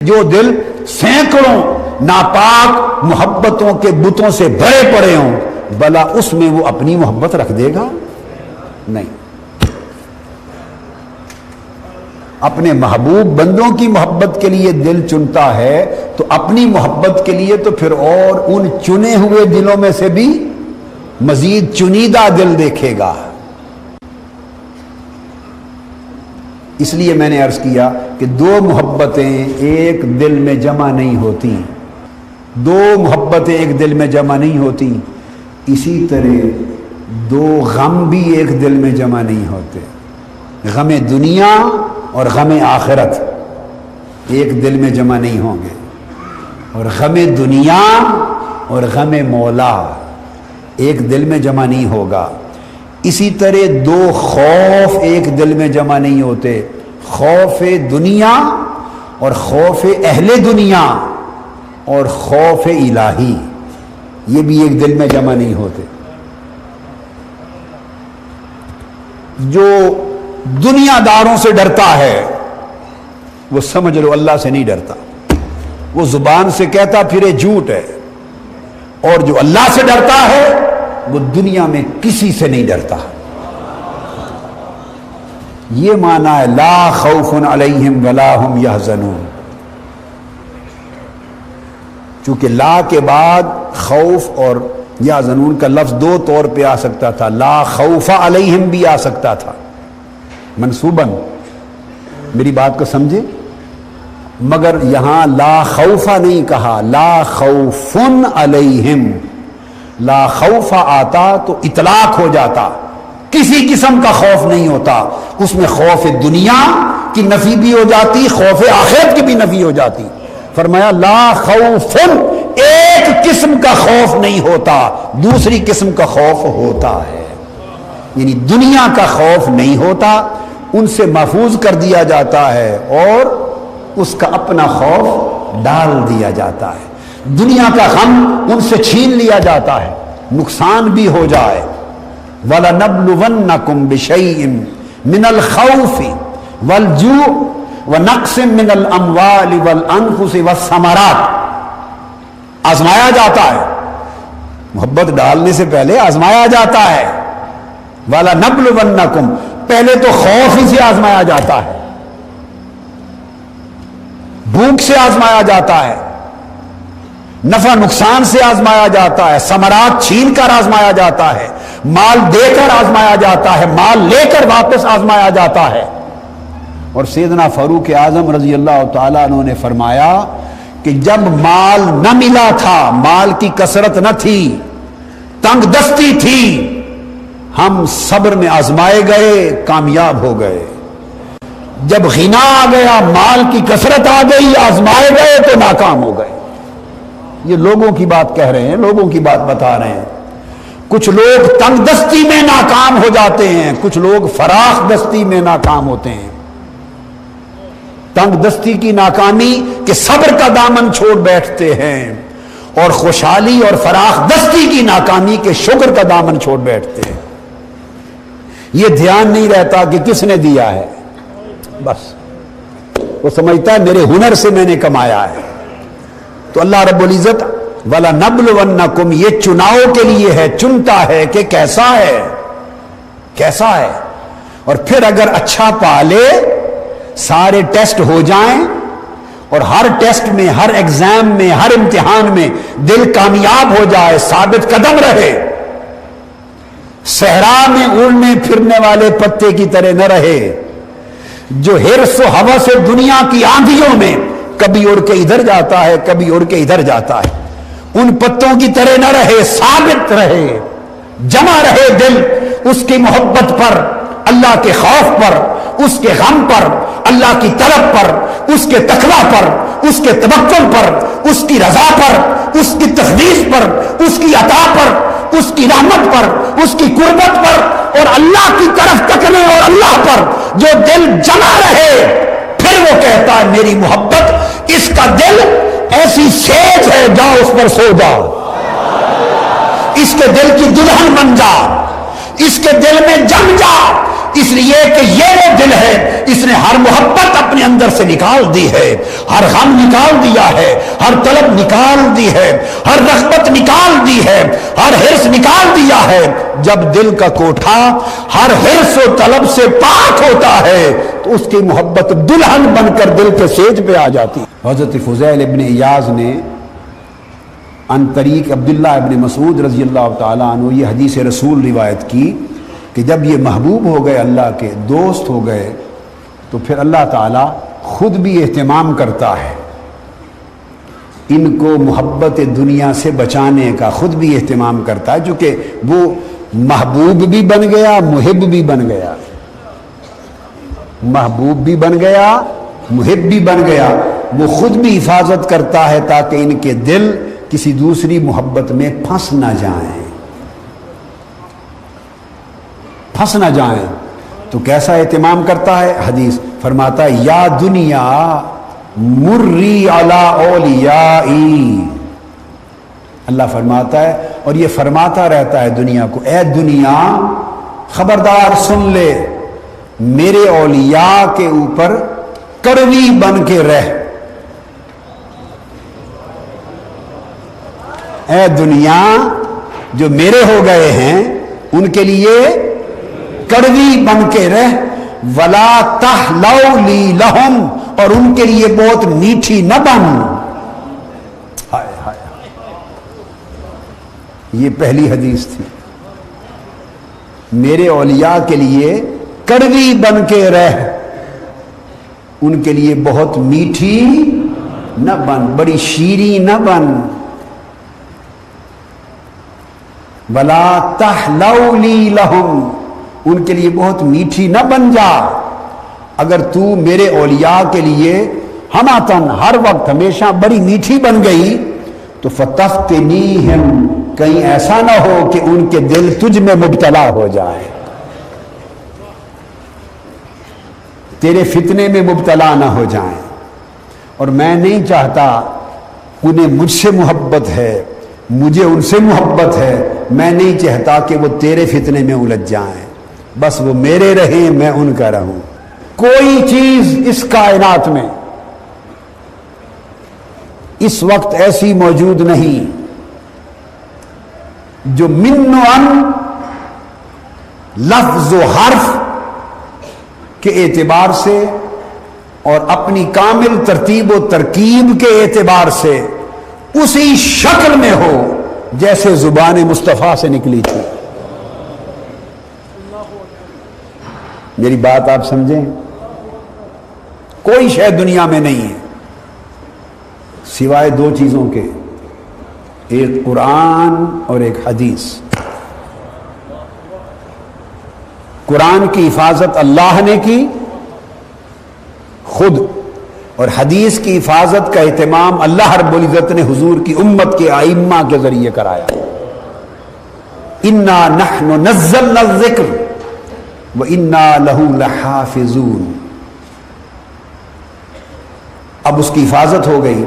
جو دل سینکڑوں ناپاک محبتوں کے بتوں سے بھرے پڑے ہوں، بلا اس میں وہ اپنی محبت رکھ دے گا؟ نہیں۔ اپنے محبوب بندوں کی محبت کے لیے دل چنتا ہے تو اپنی محبت کے لیے تو پھر اور ان چنے ہوئے دلوں میں سے بھی مزید چنیدہ دل دیکھے گا۔ اس لیے میں نے عرض کیا کہ دو محبتیں ایک دل میں جمع نہیں ہوتی، دو محبتیں ایک دل میں جمع نہیں ہوتی، اسی طرح دو غم بھی ایک دل میں جمع نہیں ہوتے۔ غم دنیا اور غم آخرت ایک دل میں جمع نہیں ہوں گے، اور غم دنیا اور غم مولا ایک دل میں جمع نہیں ہوگا۔ اسی طرح دو خوف ایک دل میں جمع نہیں ہوتے، خوف دنیا اور خوف اہل دنیا اور خوف الہی، یہ بھی ایک دل میں جمع نہیں ہوتے۔ جو دنیا داروں سے ڈرتا ہے وہ سمجھ لو اللہ سے نہیں ڈرتا، وہ زبان سے کہتا پھرے جھوٹ ہے، اور جو اللہ سے ڈرتا ہے وہ دنیا میں کسی سے نہیں ڈرتا۔ یہ معنی ہے لا خوف علیہم ولا ہم یحزنون۔ چونکہ لا کے بعد خوف اور یحزنون کا لفظ دو طور پہ آ سکتا تھا، لا خوف علیہم بھی آ سکتا تھا منصوباً، میری بات کو سمجھے، مگر یہاں لا خوفا نہیں کہا، لا خوف علیہم۔ لا خوف آتا تو اطلاق ہو جاتا، کسی قسم کا خوف نہیں ہوتا، اس میں خوف دنیا کی نفی بھی ہو جاتی، خوف آخرت کی بھی نفی ہو جاتی۔ فرمایا لا خوف، ایک قسم کا خوف نہیں ہوتا، دوسری قسم کا خوف ہوتا ہے، یعنی دنیا کا خوف نہیں ہوتا، ان سے محفوظ کر دیا جاتا ہے اور اس کا اپنا خوف ڈال دیا جاتا ہے۔ دنیا کا غم ان سے چھین لیا جاتا ہے، نقصان بھی ہو جائے۔ وَلَنَبْلُوَنَّكُمْ بِشَيْءٍ مِّنَ الْخَوْفِ وَالْجُوعِ وَنَقْصٍ مِّنَ الْأَمْوَالِ وَالْأَنفُسِ وَالثَّمَرَاتِ، آزمایا جاتا ہے، محبت ڈالنے سے پہلے آزمایا جاتا ہے۔ وَلَنَبْلُوَنَّكُمْ، پہلے تو خوف ہی سے آزمایا جاتا ہے، بھوک سے آزمایا جاتا ہے، نفع نقصان سے آزمایا جاتا ہے، ثمرات چھین کر آزمایا جاتا ہے، مال دے کر آزمایا جاتا ہے، مال لے کر واپس آزمایا جاتا ہے۔ اور سیدنا فاروق اعظم رضی اللہ تعالیٰ عنہ نے فرمایا کہ جب مال نہ ملا تھا، مال کی کثرت نہ تھی، تنگ دستی تھی، ہم صبر میں آزمائے گئے، کامیاب ہو گئے۔ جب غنا آ گیا، مال کی کثرت آ گئی، آزمائے گئے تو ناکام ہو گئے۔ یہ لوگوں کی بات کہہ رہے ہیں، لوگوں کی بات بتا رہے ہیں۔ کچھ لوگ تنگ دستی میں ناکام ہو جاتے ہیں، کچھ لوگ فراخ دستی میں ناکام ہوتے ہیں۔ تنگ دستی کی ناکامی کہ صبر کا دامن چھوڑ بیٹھتے ہیں، اور خوشحالی اور فراخ دستی کی ناکامی کے شکر کا دامن چھوڑ بیٹھتے ہیں۔ یہ دھیان نہیں رہتا کہ کس نے دیا ہے، بس وہ سمجھتا ہے میرے ہنر سے میں نے کمایا ہے۔ تو اللہ رب العزت وَلَنَبْلُوَنَّكُمْ یہ چناؤ کے لیے ہے، چنتا ہے کہ کیسا ہے، کیسا ہے، اور پھر اگر اچھا پا لے، سارے ٹیسٹ ہو جائیں اور ہر ٹیسٹ میں، ہر ایگزام میں، ہر امتحان میں دل کامیاب ہو جائے، ثابت قدم رہے، صحرا میں اڑنے پھرنے والے پتے کی طرح نہ رہے، جو حرص و ہوس دنیا کی آندھیوں میں کبھی اڑ کے ادھر جاتا ہے، کبھی اڑ کے ادھر جاتا ہے، ان پتوں کی طرح نہ رہے، ثابت رہے، جمع رہے دل اس کی محبت پر، اللہ کے خوف پر، اس کے غم پر، اللہ کی طلب پر، اس کے تقویٰ پر، اس کے توکل پر، اس کی رضا پر، اس کی تخلیص پر، اس کی عطا پر، اس کی رحمت پر، اس کی قربت پر، اور اللہ کی طرف تکنے اور اللہ پر جو دل جمع رہے، پھر وہ کہتا ہے میری محبت، اس کا دل ایسی سیج ہے، جاؤ اس پر سو جاؤ، اس کے دل کی دلہن بن جا، اس کے دل میں جم جا، اس لیے کہ یہ وہ دل ہے، اس نے ہر محبت اپنے اندر سے نکال دی ہے، ہر غم نکال دیا ہے، ہر طلب نکال دی ہے، ہر رغبت نکال دی ہے، ہر حرص نکال دیا ہے۔ جب دل کا کوٹھا ہر حرص و طلب سے پاک ہوتا ہے تو اس کی محبت دلہن بن کر دل کے سیج پہ آ جاتی ہے۔ حضرت فضیل ابن ایاز نے عن طریق عبداللہ ابن مسعود رضی اللہ تعالیٰ عنہ یہ حدیث رسول روایت کی کہ جب یہ محبوب ہو گئے، اللہ کے دوست ہو گئے، تو پھر اللہ تعالیٰ خود بھی اہتمام کرتا ہے ان کو محبت دنیا سے بچانے کا، خود بھی اہتمام کرتا ہے، چونکہ وہ محبوب بھی بن گیا، محب بھی بن گیا، محبوب بھی بن گیا، محب بھی بن گیا، وہ خود بھی حفاظت کرتا ہے تاکہ ان کے دل کسی دوسری محبت میں پھنس نہ جائیں، پھنس نہ جائیں۔ تو کیسا اہتمام کرتا ہے؟ حدیث فرماتا ہے یا دنیا مری علی اولیائی، اللہ فرماتا ہے اور یہ فرماتا رہتا ہے دنیا کو، اے دنیا خبردار سن لے، میرے اولیاء کے اوپر کڑوی بن کے رہ، اے دنیا جو میرے ہو گئے ہیں ان کے لیے کڑوی بن کے رہ، ولا تحلو لی لہم، اور ان کے لیے بہت میٹھی نہ بن۔ ہائے ہائے، یہ پہلی حدیث تھی، میرے اولیاء کے لیے کڑوی بن کے رہ، ان کے لیے بہت میٹھی نہ بن، بڑی شیریں نہ بن۔ ولا تحلو لی لہم، ان کے لیے بہت میٹھی نہ بن جا۔ اگر تو میرے اولیاء کے لیے ہماتن ہر وقت ہمیشہ بڑی میٹھی بن گئی تو فتفتنیہم، کہیں ایسا نہ ہو کہ ان کے دل تجھ میں مبتلا ہو جائے، تیرے فتنے میں مبتلا نہ ہو جائیں۔ اور میں نہیں چاہتا، انہیں مجھ سے محبت ہے، مجھے ان سے محبت ہے، میں نہیں چاہتا کہ وہ تیرے فتنے میں الجھ جائیں، بس وہ میرے رہیں، میں ان کا رہوں۔ کوئی چیز اس کائنات میں اس وقت ایسی موجود نہیں جو من و ان لفظ و حرف کے اعتبار سے اور اپنی کامل ترتیب و ترکیب کے اعتبار سے اسی شکل میں ہو جیسے زبان مصطفیٰ سے نکلی تھی۔ میری بات آپ سمجھیں؟ کوئی شے دنیا میں نہیں ہے سوائے دو چیزوں کے، ایک قرآن اور ایک حدیث۔ قرآن کی حفاظت اللہ نے کی خود، اور حدیث کی حفاظت کا اہتمام اللہ رب العزت نے حضور کی امت کے ائمہ کے ذریعے کرایا۔ انا نحن نزلنا الذکر وَإِنَّا لَهُ لَحَافِظُونَ۔ اب اس کی حفاظت ہو گئی۔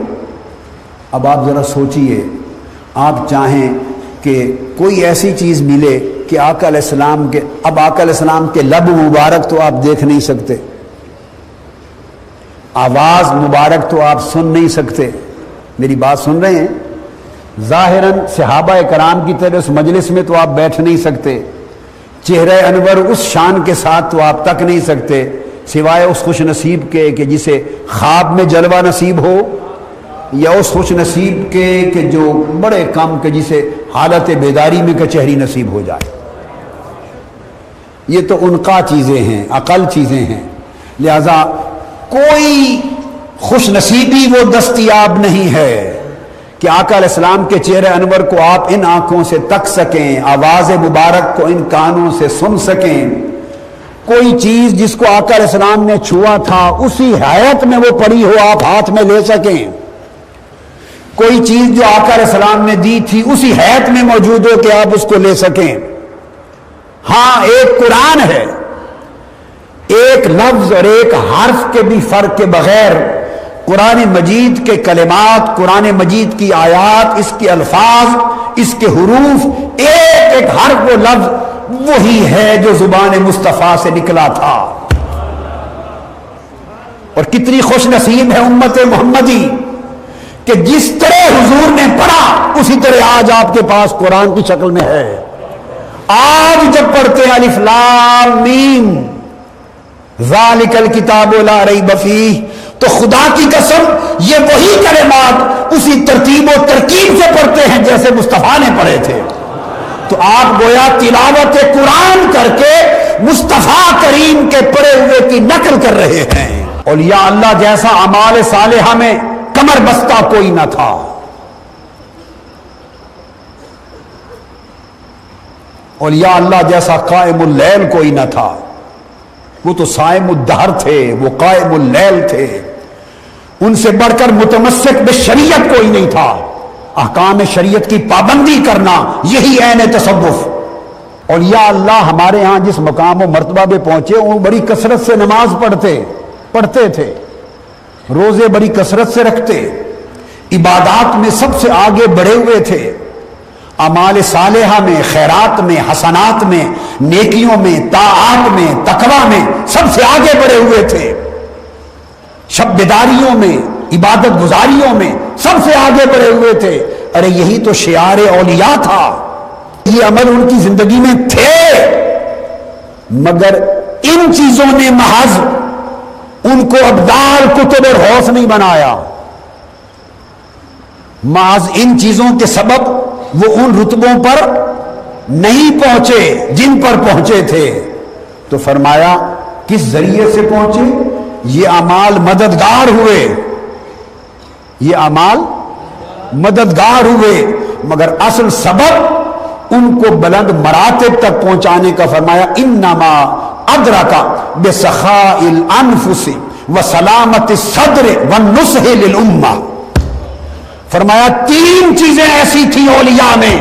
اب آپ ذرا سوچئے، آپ چاہیں کہ کوئی ایسی چیز ملے کہ آقا علیہ السلام کے، اب آقا علیہ السلام کے لب مبارک تو آپ دیکھ نہیں سکتے، آواز مبارک تو آپ سن نہیں سکتے، میری بات سن رہے ہیں؟ ظاہراً صحابہ کرام کی طرح اس مجلس میں تو آپ بیٹھ نہیں سکتے، چہرہ انور اس شان کے ساتھ تو آپ تک نہیں سکتے، سوائے اس خوش نصیب کے کہ جسے خواب میں جلوہ نصیب ہو، یا اس خوش نصیب کے کہ جو بڑے کم کہ جسے حالت بیداری میں کچہری نصیب ہو جائے۔ یہ تو انقا چیزیں ہیں، اقل چیزیں ہیں، لہذا کوئی خوش نصیبی وہ دستیاب نہیں ہے کہ آقا علیہ السلام کے چہرے انور کو آپ ان آنکھوں سے تک سکیں، آواز مبارک کو ان کانوں سے سن سکیں، کوئی چیز جس کو آقا علیہ السلام نے چھوا تھا اسی حیات میں وہ پڑی ہو آپ ہاتھ میں لے سکیں، کوئی چیز جو آقا علیہ السلام نے دی تھی اسی حیات میں موجود ہو کہ آپ اس کو لے سکیں۔ ہاں ایک قرآن ہے، ایک لفظ اور ایک حرف کے بھی فرق کے بغیر قرآن مجید کے کلمات، قرآن مجید کی آیات، اس کے الفاظ، اس کے حروف، ایک ایک حرف و لفظ وہی ہے جو زبان مصطفیٰ سے نکلا تھا، اور کتنی خوش نصیب ہے امت محمدی کہ جس طرح حضور نے پڑھا اسی طرح آج آپ کے پاس قرآن کی شکل میں ہے. آج جب پڑھتے ہیں الف لام میم ذالک الکتاب لا ریب فیہ، تو خدا کی قسم یہ وہی کلمات اسی ترتیب و ترکیب سے پڑھتے ہیں جیسے مصطفیٰ نے پڑھے تھے. تو آپ گویا تلاوت قرآن کر کے مصطفیٰ کریم کے پڑھے ہوئے کی نقل کر رہے ہیں. اولیاء اللہ جیسا اعمال صالحہ میں کمر بستہ کوئی نہ تھا. اولیاء اللہ جیسا قائم اللیل کوئی نہ تھا. وہ تو صائم الدہر تھے، وہ قائم اللیل تھے. ان سے بڑھ کر متمسک بشریعت کوئی نہیں تھا. احکام شریعت کی پابندی کرنا یہی عین تصوف. اولیاء اللہ ہمارے ہاں جس مقام و مرتبہ پہ پہنچے وہ بڑی کثرت سے نماز پڑھتے تھے، روزے بڑی کثرت سے رکھتے، عبادات میں سب سے آگے بڑھے ہوئے تھے، اعمال صالحہ میں، خیرات میں، حسنات میں، نیکیوں میں، طاعات میں، تقوی میں سب سے آگے بڑھے ہوئے تھے. شب بیداریوں میں، عبادت گزاریوں میں سب سے آگے بڑھے ہوئے تھے. ارے یہی تو شعار اولیاء تھا، یہ عمل ان کی زندگی میں تھے. مگر ان چیزوں نے محض ان کو ابدال کتب اور ہوش نہیں بنایا. محض ان چیزوں کے سبب وہ ان رتبوں پر نہیں پہنچے جن پر پہنچے تھے. تو فرمایا کس ذریعے سے پہنچے؟ یہ اعمال مددگار ہوئے، یہ اعمال مددگار ہوئے. مگر اصل سبب ان کو بلند مراتب تک پہنچانے کا فرمایا انما ادرک بسخاء الانفس وسلامت الصدر والنصح للامہ. فرمایا تین چیزیں ایسی تھیں اولیاء میں،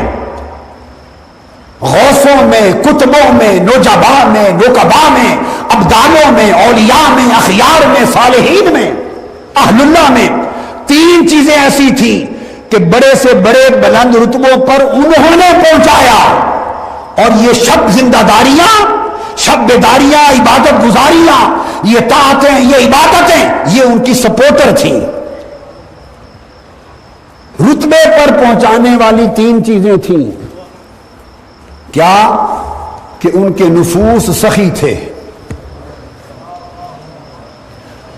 غوثوں میں، کتبوں میں، نجبا میں، نقبا میں، ابدالوں میں، اولیاء میں، اخیار میں، صالحین میں، اہل اللہ میں. تین چیزیں ایسی تھیں کہ بڑے سے بڑے بلند رتبوں پر انہوں نے پہنچایا. اور یہ شب زندہ داریاں، شب بیداریاں، عبادت گزاریاں، یہ طاعتیں، یہ عبادتیں، یہ ان کی سپورٹر تھیں. رتبے پر پہنچانے والی تین چیزیں تھیں. کیا؟ کہ ان کے نفوس سخی تھے،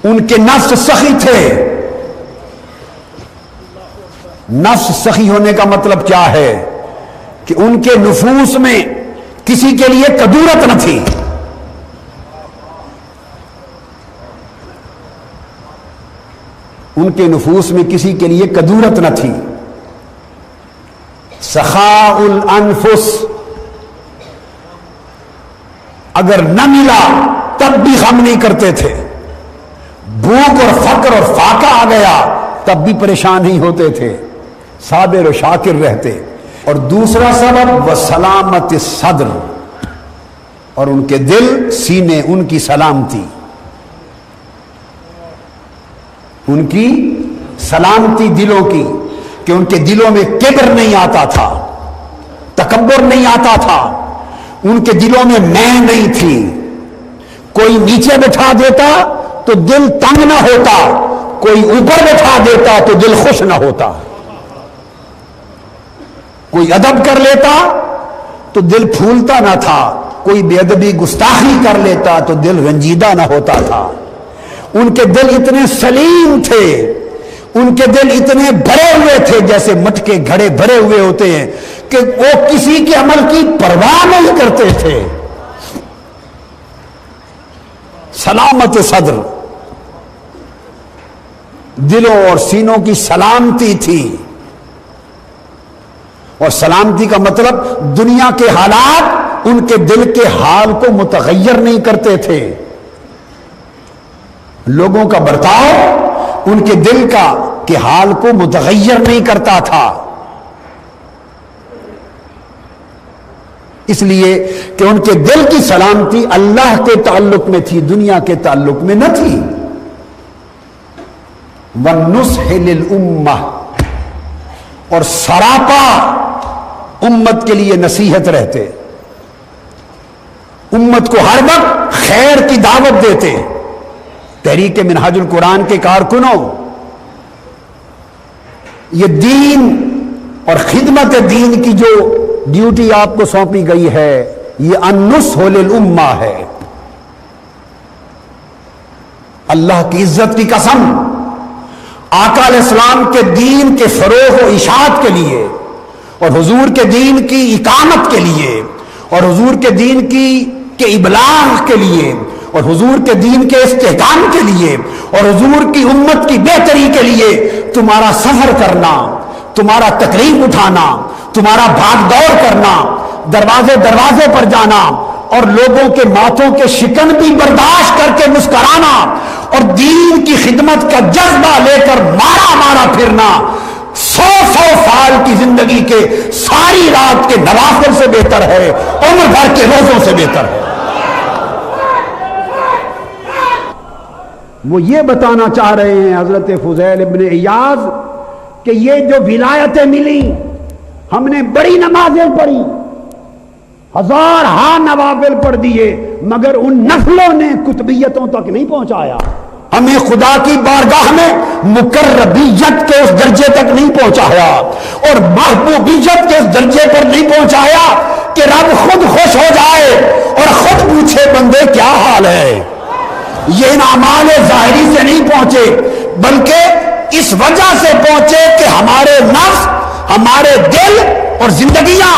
ان کے نفس سخی تھے. نفس سخی ہونے کا مطلب کیا ہے؟ کہ ان کے نفوس میں کسی کے لیے کدورت نہ تھی. ان کے نفوس میں کسی کے لیے کدورت نہ تھی. سخاء الانفس، اگر نہ ملا تب بھی غم نہیں کرتے تھے. بھوک اور فقر اور فاقہ آ گیا تب بھی پریشان نہیں ہوتے تھے، صابر و شاکر رہتے. اور دوسرا سبب وسلامت الصدر، اور ان کے دل، سینے، ان کی سلامتی، ان کی سلامتی دلوں کی، کہ ان کے دلوں میں کبر نہیں آتا تھا، تکبر نہیں آتا تھا. ان کے دلوں میں میں نہیں تھی. کوئی نیچے بٹھا دیتا تو دل تنگ نہ ہوتا، کوئی اوپر بٹھا دیتا تو دل خوش نہ ہوتا. کوئی ادب کر لیتا تو دل پھولتا نہ تھا، کوئی بے ادبی گستاخی کر لیتا تو دل رنجیدہ نہ ہوتا تھا. ان کے دل اتنے سلیم تھے، ان کے دل اتنے بھرے ہوئے تھے جیسے مٹکے گھڑے بھرے ہوئے ہوتے ہیں کہ وہ کسی کے عمل کی پرواہ نہیں کرتے تھے. سلامت صدر، دلوں اور سینوں کی سلامتی تھی. اور سلامتی کا مطلب دنیا کے حالات ان کے دل کے حال کو متغیر نہیں کرتے تھے. لوگوں کا برتاؤ ان کے دل کا کے حال کو متغیر نہیں کرتا تھا. اس لیے کہ ان کے دل کی سلامتی اللہ کے تعلق میں تھی، دنیا کے تعلق میں نہ تھی. وَالنُّصْحِ لِلْأُمَّةِ، اور سراپا امت کے لیے نصیحت رہتے، امت کو ہر وقت خیر کی دعوت دیتے. تحریک منہاج القرآن کے کارکنوں، یہ دین اور خدمت دین کی جو ڈیوٹی آپ کو سونپی گئی ہے یہ النصح للامہ ہے۔ اللہ کی عزت کی قسم، آقا علیہ السلام کے دین کے فروغ و اشاعت کے لیے اور حضور کے دین کی اقامت کے لیے اور حضور کے دین کے ابلاغ کے لیے اور حضور کے دین کے استحکام کے لیے اور حضور کی امت کی بہتری کے لیے تمہارا سفر کرنا، تمہارا تکلیف اٹھانا، تمہارا بھاگ دوڑ کرنا، دروازے دروازے پر جانا اور لوگوں کے ماتھوں کے شکن بھی برداشت کر کے مسکرانا اور دین کی خدمت کا جذبہ لے کر مارا مارا پھرنا 100 سال کی زندگی کے ساری رات کے نوافل سے بہتر ہے، عمر بھر کے روزوں سے بہتر ہے۔ وہ یہ بتانا چاہ رہے ہیں حضرت فضیل ابن عیاض کہ یہ جو ولایتیں ملی، ہم نے بڑی نمازیں پڑھی، 1000 نوافل پڑھ دیے، مگر ان نفلوں نے قطبیتوں تک نہیں پہنچایا، ہمیں خدا کی بارگاہ میں مقربیت کے اس درجے تک نہیں پہنچایا اور محبوبیت کے اس درجے پر نہیں پہنچایا کہ رب خود خوش ہو جائے اور خود پوچھے بندے کیا حال ہے۔ یہ ان اعمال ظاہری سے نہیں پہنچے، بلکہ اس وجہ سے پہنچے کہ ہمارے نفس، ہمارے دل اور زندگیاں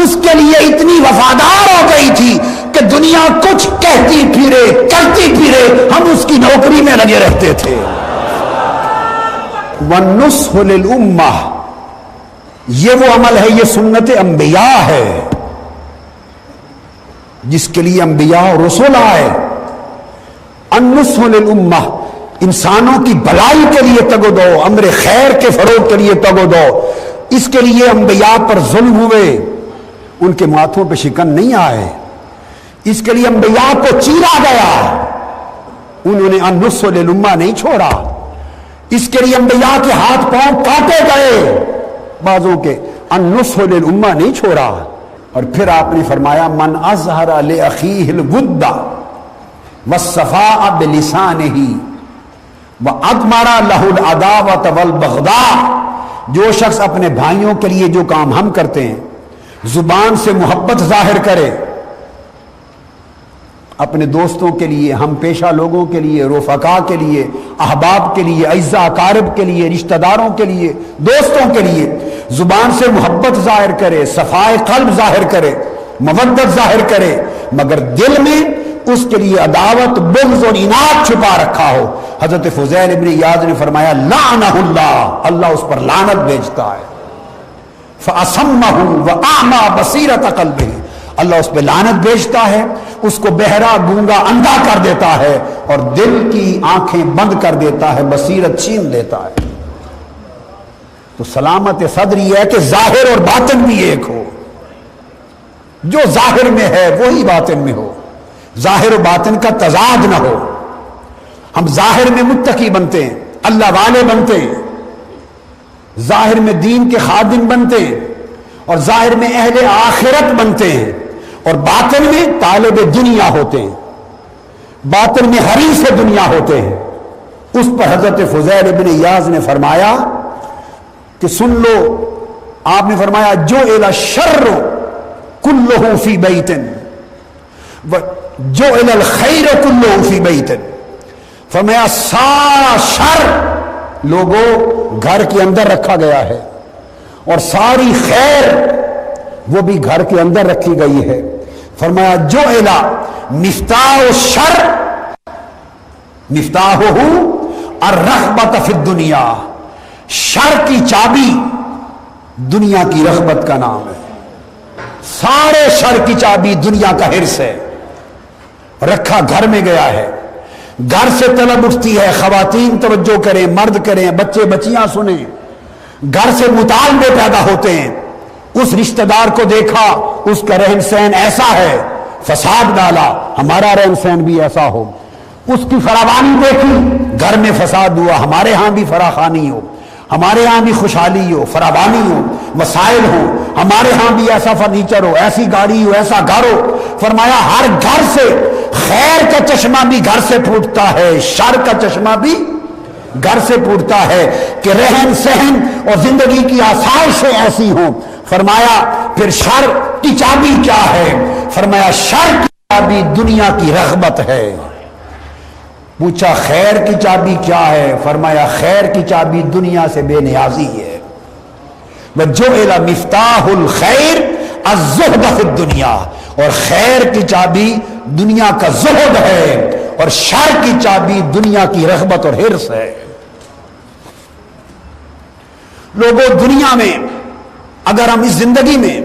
اس کے لیے اتنی وفادار ہو گئی تھی کہ دنیا کچھ کہتی پھرے کرتی پھرے ہم اس کی نوکری میں لگے رہتے تھے۔ وَالنُّصْحُ لِلْأُمَّةِ، یہ وہ عمل ہے، یہ سنت انبیاء ہے جس کے لیے انبیاء اور رسول آئے۔ النصح للامہ، انسانوں کی بھلائی کے لیے تگ و دو، امر خیر کے فروغ کے لیے تگ و دو، اس کے لیے انبیاء پر ظلم ہوئے، ان کے ماتھوں پہ شکن نہیں آئے، اس کے لیے انبیاء کو چیرا گیا، انہوں نے النصح للامہ نہیں چھوڑا، اس کے لیے انبیاء کے ہاتھ پاؤں کاٹے گئے بعضوں کے، النصح للامہ نہیں چھوڑا۔ اور پھر آپ نے فرمایا من اظہر لاخیہ الود والصفاء بلسانہ وَأَضْمَرَ لَهُ الْعَدَاوَةَ وَالْبَغْضَاءَ، جو شخص اپنے بھائیوں کے لیے جو کام ہم کرتے ہیں زبان سے محبت ظاہر کرے، اپنے دوستوں کے لیے، ہم پیشہ لوگوں کے لیے، رفقا کے لیے، احباب کے لیے، اعزاء اقارب کے لیے، رشتہ داروں کے لیے، دوستوں کے لیے زبان سے محبت ظاہر کرے، صفائے قلب ظاہر کرے، مودت ظاہر کرے، مگر دل میں اس کے لیے عداوت، بغض اور عناد چھپا رکھا ہو، حضرت فضیل ابن عیاض نے فرمایا لعنہ اللہ، اللہ اس پر لعنت بھیجتا ہے، فَأَصَمَّهُ وَأَعْمَى بَصِيرَةَ قَلْبِهِ، اللہ اس پہ لعنت بھیجتا ہے، اس کو بہرا گونگا اندھا کر دیتا ہے اور دل کی آنکھیں بند کر دیتا ہے، بصیرت چھین لیتا ہے۔ تو سلامت صدر یہ ہے کہ ظاہر اور باطن بھی ایک ہو، جو ظاہر میں ہے وہی باطن میں ہو، ظاہر و باطن کا تضاد نہ ہو۔ ہم ظاہر میں متقی بنتے ہیں، اللہ والے بنتے ہیں، ظاہر میں دین کے خادم بنتے ہیں اور ظاہر میں اہل آخرت بنتے ہیں، اور باطن میں طالب دنیا ہوتے ہیں، باطن میں حریص دنیا ہوتے ہیں۔ اس پر حضرت فضیل ابن عیاض نے فرمایا کہ سن لو، آپ نے فرمایا جو الی الشر کلہ فی بیت جو الی الخیر کلہ فی بیت، فرمایا سارا شر لوگوں گھر کے اندر رکھا گیا ہے اور ساری خیر وہ بھی گھر کے اندر رکھی گئی ہے۔ فرمایا جو الی مفتاح الشر مفتاحہ الرغبۃ فی الدنیا، شر کی چابی دنیا کی رغبت کا نام ہے، سارے شر کی چابی دنیا کا حرص ہے، رکھا گھر میں گیا ہے، گھر سے طلب اٹھتی ہے، خواتین توجہ کریں، مرد کریں، بچے بچیاں سنیں، گھر سے مطالبے پیدا ہوتے ہیں، اس رشتہ دار کو دیکھا اس کا رہن سہن ایسا ہے، فساد ڈالا، ہمارا رہن سہن بھی ایسا ہو، اس کی فراوانی دیکھی، گھر میں فساد ہوا، ہمارے ہاں بھی فراخانی ہو، ہمارے ہاں بھی خوشحالی ہو، فراوانی ہو، وسائل ہو، ہمارے ہاں بھی ایسا فرنیچر ہو، ایسی گاڑی ہو، ایسا گھر ہو۔ فرمایا ہر گھر سے خیر کا چشمہ بھی گھر سے پھوٹتا ہے، شر کا چشمہ بھی گھر سے پھوٹتا ہے کہ رہن سہن اور زندگی کی آسائشیں ایسی ہوں۔ فرمایا پھر شر کی چابی کیا ہے؟ فرمایا شر کی چابی دنیا کی رغبت ہے۔ پوچھا خیر کی چابی کیا ہے؟ فرمایا خیر کی چابی دنیا سے بے نیازی ہے۔ وَجُعِلَ مِفْتَاحُ الْخَيْرِ الزُّهْدُ فِي الدُّنْيَا، اور خیر کی چابی دنیا کا زہد ہے، اور شر کی چابی دنیا کی رغبت اور حرص ہے۔ لوگوں دنیا میں اگر ہم اس زندگی میں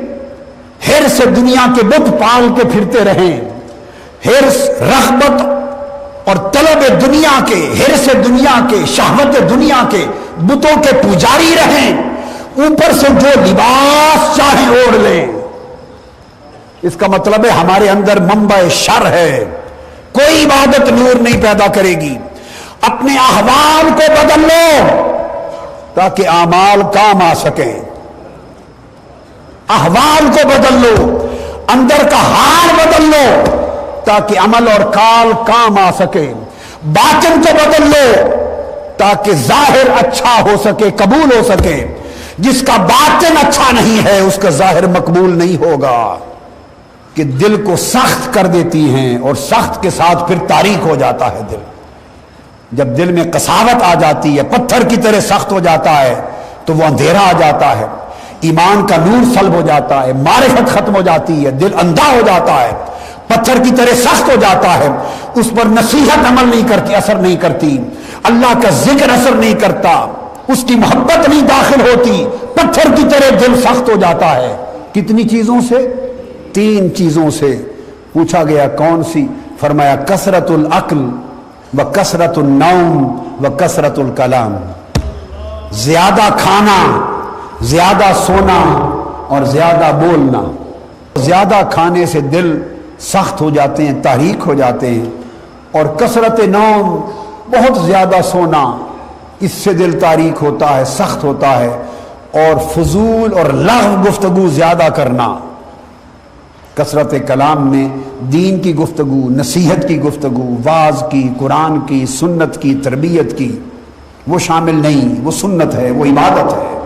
حرص دنیا کے بت پال کے پھرتے رہیں، حرص رغبت اور طلب دنیا کے، حرص دنیا کے، شہوت دنیا کے بتوں کے پجاری رہیں، اوپر سے جو لباس چاہیں اوڑھ لیں، اس کا مطلب ہے ہمارے اندر منبع شر ہے۔ کوئی عبادت نور نہیں پیدا کرے گی۔ اپنے احوال کو بدل لو تاکہ اعمال کام آ سکیں۔ احوال کو بدل لو، اندر کا حال بدل لو تاکہ عمل اور کال کام آ سکے۔ باطن کو بدل لو تاکہ ظاہر اچھا ہو سکے، قبول ہو سکے۔ جس کا باطن اچھا نہیں ہے اس کا ظاہر مقبول نہیں ہوگا، کہ دل کو سخت کر دیتی ہیں، اور سخت کے ساتھ پھر تاریک ہو جاتا ہے دل۔ جب دل میں قساوت آ جاتی ہے، پتھر کی طرح سخت ہو جاتا ہے، تو وہ اندھیرا آ جاتا ہے، ایمان کا نور سلب ہو جاتا ہے، معرفت ختم ہو جاتی ہے، دل اندھا ہو جاتا ہے، پتھر کی طرح سخت ہو جاتا ہے، اس پر نصیحت عمل نہیں کرتی، اثر نہیں کرتی، اللہ کا ذکر اثر نہیں کرتا، اس کی محبت نہیں داخل ہوتی، پتھر کی طرح دل سخت ہو جاتا ہے۔ کتنی چیزوں سے؟ 3 چیزوں سے۔ پوچھا گیا کون سی؟ فرمایا کثرت العقل و کثرت النوم و کثرت الکلام، زیادہ کھانا، زیادہ سونا اور زیادہ بولنا۔ زیادہ کھانے سے دل سخت ہو جاتے ہیں، تحریک ہو جاتے ہیں، اور کثرت نوم، بہت زیادہ سونا، اس سے دل تاریک ہوتا ہے، سخت ہوتا ہے، اور فضول اور لغو گفتگو زیادہ کرنا۔ کثرت کلام میں دین کی گفتگو، نصیحت کی گفتگو، واعظ کی، قرآن کی، سنت کی، تربیت کی، وہ شامل نہیں، وہ سنت ہے، وہ عبادت ہے۔